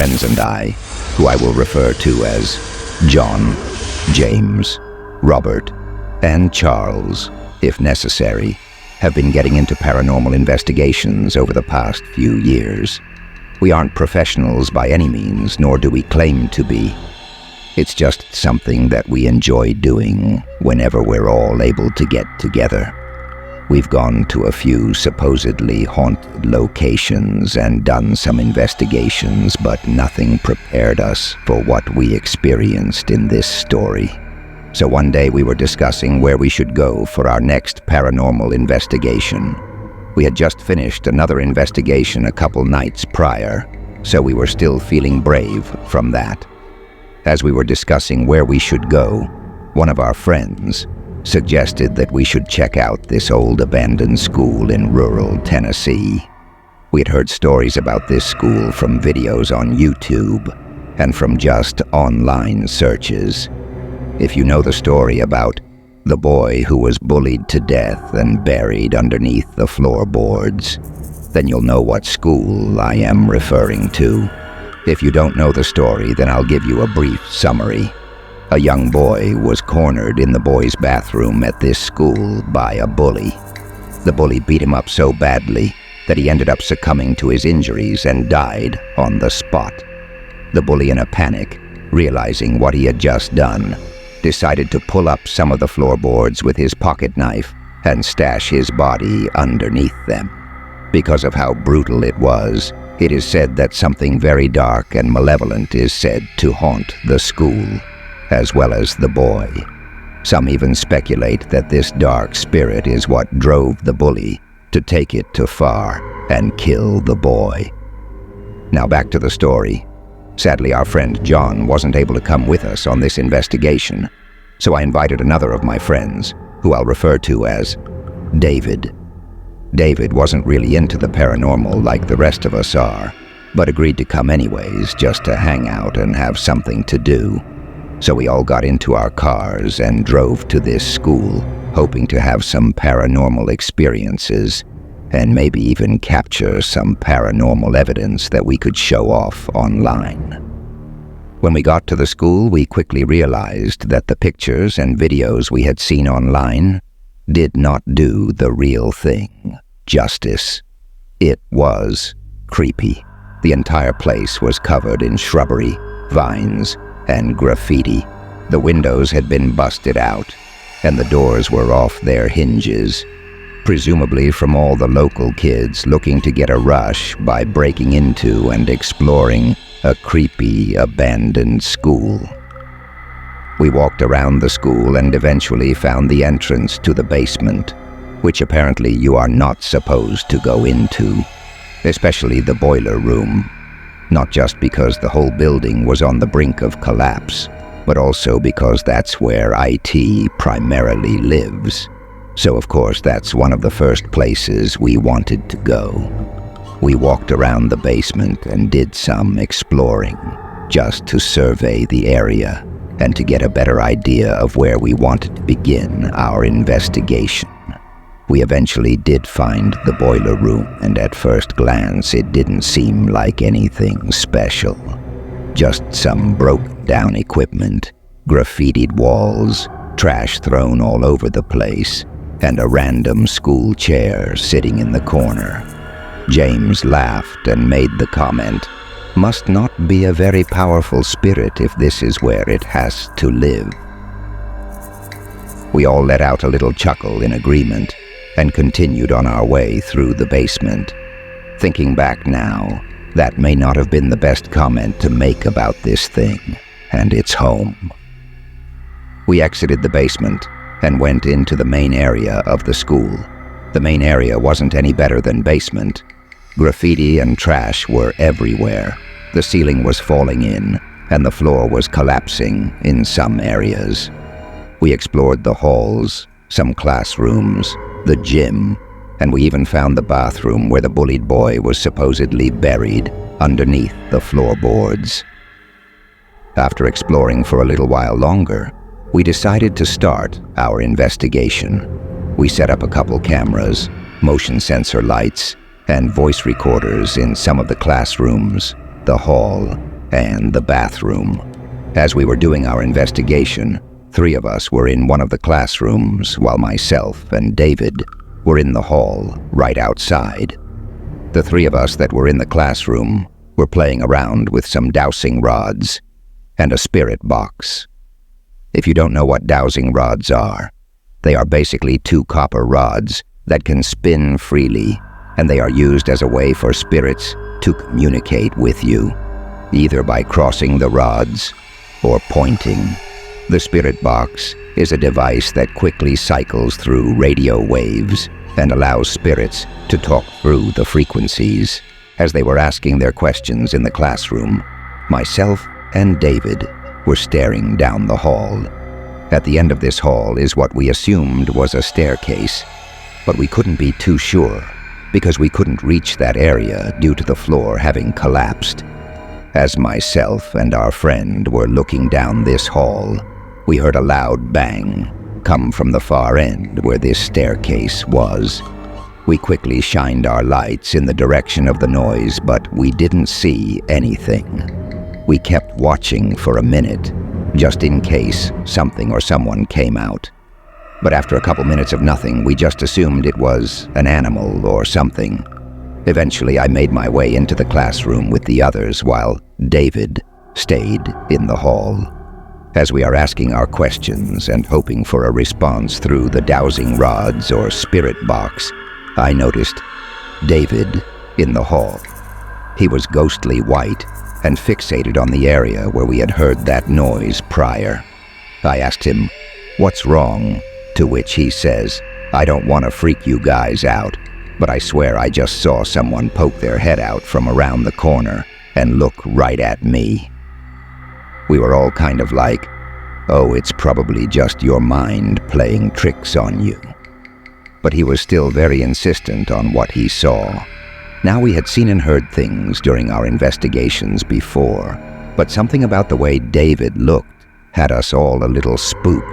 friends and I, who I will refer to as John, James, Robert, and Charles, if necessary, have been getting into paranormal investigations over the past few years. We aren't professionals by any means, nor do we claim to be. It's just something that we enjoy doing whenever we're all able to get together. We've gone to a few supposedly haunted locations and done some investigations, but nothing prepared us for what we experienced in this story. So one day we were discussing where we should go for our next paranormal investigation. We had just finished another investigation a couple nights prior, so we were still feeling brave from that. As we were discussing where we should go, one of our friends suggested that we should check out this old abandoned school in rural Tennessee. We had heard stories about this school from videos on YouTube and from just online searches. If you know the story about the boy who was bullied to death and buried underneath the floorboards, then you'll know what school I am referring to. If you don't know the story, then I'll give you a brief summary. A young boy was cornered in the boys' bathroom at this school by a bully. The bully beat him up so badly that he ended up succumbing to his injuries and died on the spot. The bully, in a panic, realizing what he had just done, decided to pull up some of the floorboards with his pocket knife and stash his body underneath them. Because of how brutal it was, it is said that something very dark and malevolent is said to haunt the school, as well as the boy. Some even speculate that this dark spirit is what drove the bully to take it too far and kill the boy. Now back to the story. Sadly, our friend John wasn't able to come with us on this investigation, so I invited another of my friends, who I'll refer to as David. David wasn't really into the paranormal like the rest of us are, but agreed to come anyways just to hang out and have something to do. So we all got into our cars and drove to this school, hoping to have some paranormal experiences and maybe even capture some paranormal evidence that we could show off online. When we got to the school, we quickly realized that the pictures and videos we had seen online did not do the real thing justice. It was creepy. The entire place was covered in shrubbery, vines, and graffiti. The windows had been busted out, and the doors were off their hinges, presumably from all the local kids looking to get a rush by breaking into and exploring a creepy, abandoned school. We walked around the school and eventually found the entrance to the basement, which apparently you are not supposed to go into, especially the boiler room. Not just because the whole building was on the brink of collapse, but also because that's where IT primarily lives. So of course that's one of the first places we wanted to go. We walked around the basement and did some exploring, just to survey the area and to get a better idea of where we wanted to begin our investigation. We eventually did find the boiler room, and at first glance it didn't seem like anything special. Just some broken down equipment, graffitied walls, trash thrown all over the place, and a random school chair sitting in the corner. James laughed and made the comment, "Must not be a very powerful spirit if this is where it has to live." We all let out a little chuckle in agreement and continued on our way through the basement. Thinking back now, that may not have been the best comment to make about this thing and its home. We exited the basement and went into the main area of the school. The main area wasn't any better than basement. Graffiti and trash were everywhere. The ceiling was falling in, and the floor was collapsing in some areas. We explored the halls, some classrooms, the gym, and we even found the bathroom where the bullied boy was supposedly buried underneath the floorboards. After exploring for a little while longer, we decided to start our investigation. We set up a couple cameras, motion sensor lights, and voice recorders in some of the classrooms, the hall, and the bathroom. As we were doing our investigation, 3 of us were in one of the classrooms, while myself and David were in the hall right outside. The 3 of us that were in the classroom were playing around with some dowsing rods and a spirit box. If you don't know what dowsing rods are, they are basically 2 copper rods that can spin freely, and they are used as a way for spirits to communicate with you, either by crossing the rods or pointing. The spirit box is a device that quickly cycles through radio waves and allows spirits to talk through the frequencies. As they were asking their questions in the classroom, myself and David were staring down the hall. At the end of this hall is what we assumed was a staircase, but we couldn't be too sure because we couldn't reach that area due to the floor having collapsed. As myself and our friend were looking down this hall, we heard a loud bang come from the far end where this staircase was. We quickly shined our lights in the direction of the noise, but we didn't see anything. We kept watching for a minute, just in case something or someone came out. But after a couple minutes of nothing, we just assumed it was an animal or something. Eventually, I made my way into the classroom with the others while David stayed in the hall. As we are asking our questions and hoping for a response through the dowsing rods or spirit box, I noticed David in the hall. He was ghostly white and fixated on the area where we had heard that noise prior. I asked him, "What's wrong?" To which he says, "I don't want to freak you guys out, but I swear I just saw someone poke their head out from around the corner and look right at me." We were all kind of like, "Oh, it's probably just your mind playing tricks on you." But he was still very insistent on what he saw. Now we had seen and heard things during our investigations before, but something about the way David looked had us all a little spooked.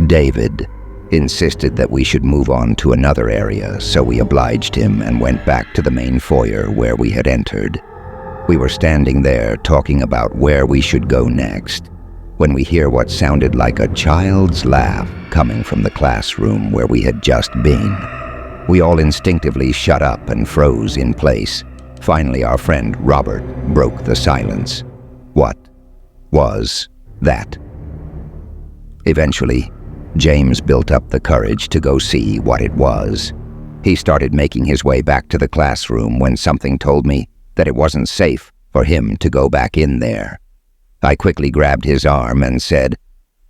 David insisted that we should move on to another area, so we obliged him and went back to the main foyer where we had entered. We were standing there talking about where we should go next, when we hear what sounded like a child's laugh coming from the classroom where we had just been. We all instinctively shut up and froze in place. Finally, our friend Robert broke the silence. What was that? Eventually, James built up the courage to go see what it was. He started making his way back to the classroom when something told me that it wasn't safe for him to go back in there. I quickly grabbed his arm and said,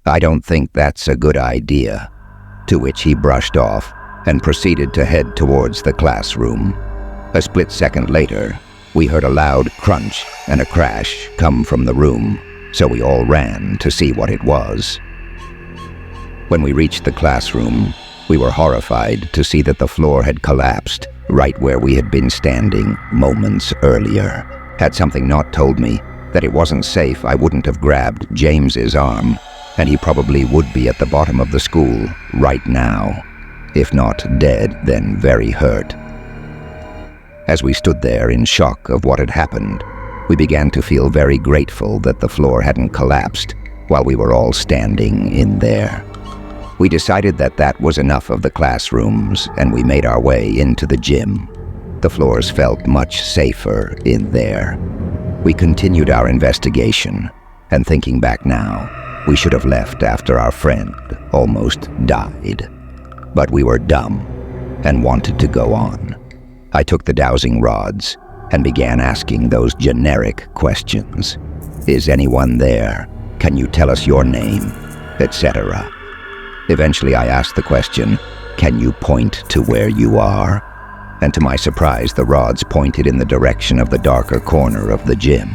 "I don't think that's a good idea," to which he brushed off and proceeded to head towards the classroom. A split second later, we heard a loud crunch and a crash come from the room, so we all ran to see what it was. When we reached the classroom, we were horrified to see that the floor had collapsed right where we had been standing moments earlier. Had something not told me that it wasn't safe, I wouldn't have grabbed James's arm, and he probably would be at the bottom of the school right now. If not dead, then very hurt. As we stood there in shock of what had happened, we began to feel very grateful that the floor hadn't collapsed while we were all standing in there. We decided that that was enough of the classrooms, and we made our way into the gym. The floors felt much safer in there. We continued our investigation, and thinking back now, we should have left after our friend almost died. But we were dumb and wanted to go on. I took the dowsing rods and began asking those generic questions. Is anyone there? Can you tell us your name? Etc. Eventually I asked the question, can you point to where you are? And to my surprise, the rods pointed in the direction of the darker corner of the gym.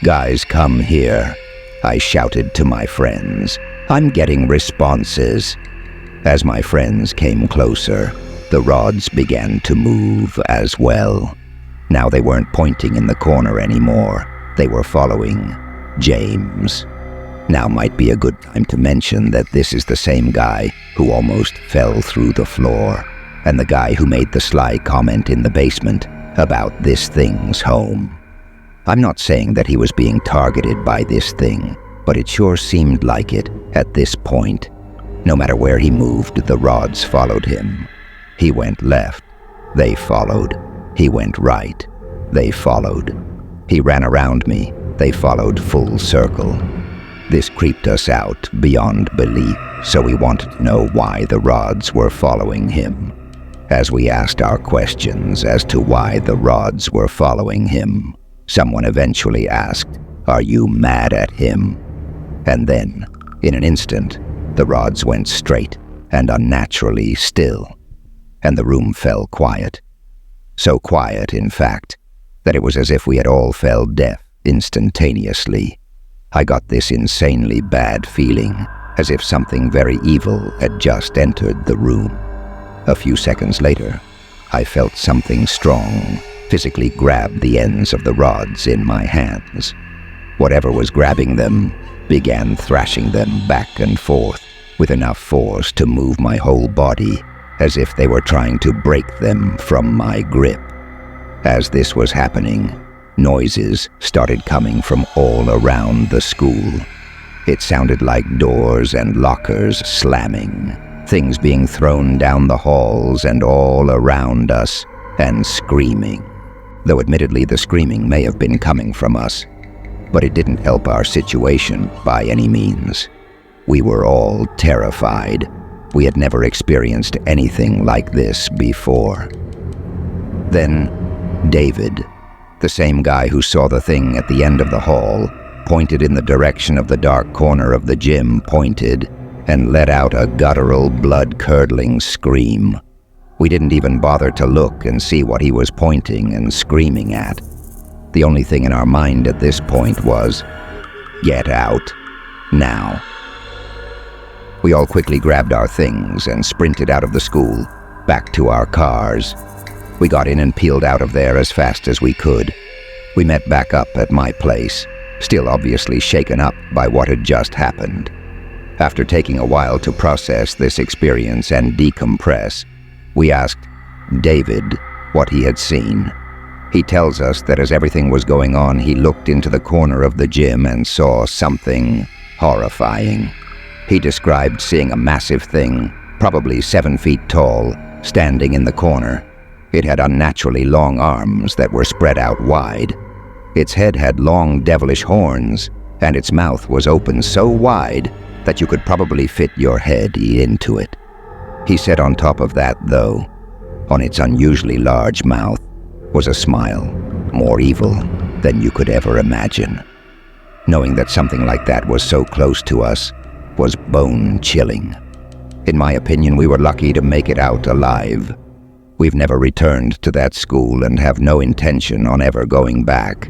Guys, come here, I shouted to my friends. I'm getting responses. As my friends came closer, the rods began to move as well. Now they weren't pointing in the corner anymore. They were following James. Now might be a good time to mention that this is the same guy who almost fell through the floor, and the guy who made the sly comment in the basement about this thing's home. I'm not saying that he was being targeted by this thing, but it sure seemed like it at this point. No matter where he moved, the rods followed him. He went left, they followed. He went right, they followed. He ran around me, they followed full circle. This creeped us out beyond belief, so we wanted to know why the rods were following him. As we asked our questions as to why the rods were following him, someone eventually asked, "Are you mad at him?" And then, in an instant, the rods went straight and unnaturally still, and the room fell quiet. So quiet, in fact, that it was as if we had all fell deaf instantaneously. I got this insanely bad feeling, as if something very evil had just entered the room. A few seconds later, I felt something strong physically grab the ends of the rods in my hands. Whatever was grabbing them began thrashing them back and forth with enough force to move my whole body, as if they were trying to break them from my grip. As this was happening, noises started coming from all around the school. It sounded like doors and lockers slamming, things being thrown down the halls and all around us, and screaming. Though admittedly the screaming may have been coming from us, but it didn't help our situation by any means. We were all terrified. We had never experienced anything like this before. Then, David, the same guy who saw the thing at the end of the hall, pointed in the direction of the dark corner of the gym, pointed, and let out a guttural, blood-curdling scream. We didn't even bother to look and see what he was pointing and screaming at. The only thing in our mind at this point was, "Get out, now." We all quickly grabbed our things and sprinted out of the school, back to our cars. We got in and peeled out of there as fast as we could. We met back up at my place, still obviously shaken up by what had just happened. After taking a while to process this experience and decompress, we asked David what he had seen. He tells us that as everything was going on, he looked into the corner of the gym and saw something horrifying. He described seeing a massive thing, probably 7 feet tall, standing in the corner. It had unnaturally long arms that were spread out wide. Its head had long devilish horns, and its mouth was open so wide that you could probably fit your head into it. He said on top of that, though, on its unusually large mouth, was a smile, more evil than you could ever imagine. Knowing that something like that was so close to us was bone-chilling. In my opinion, we were lucky to make it out alive. We've never returned to that school and have no intention on ever going back.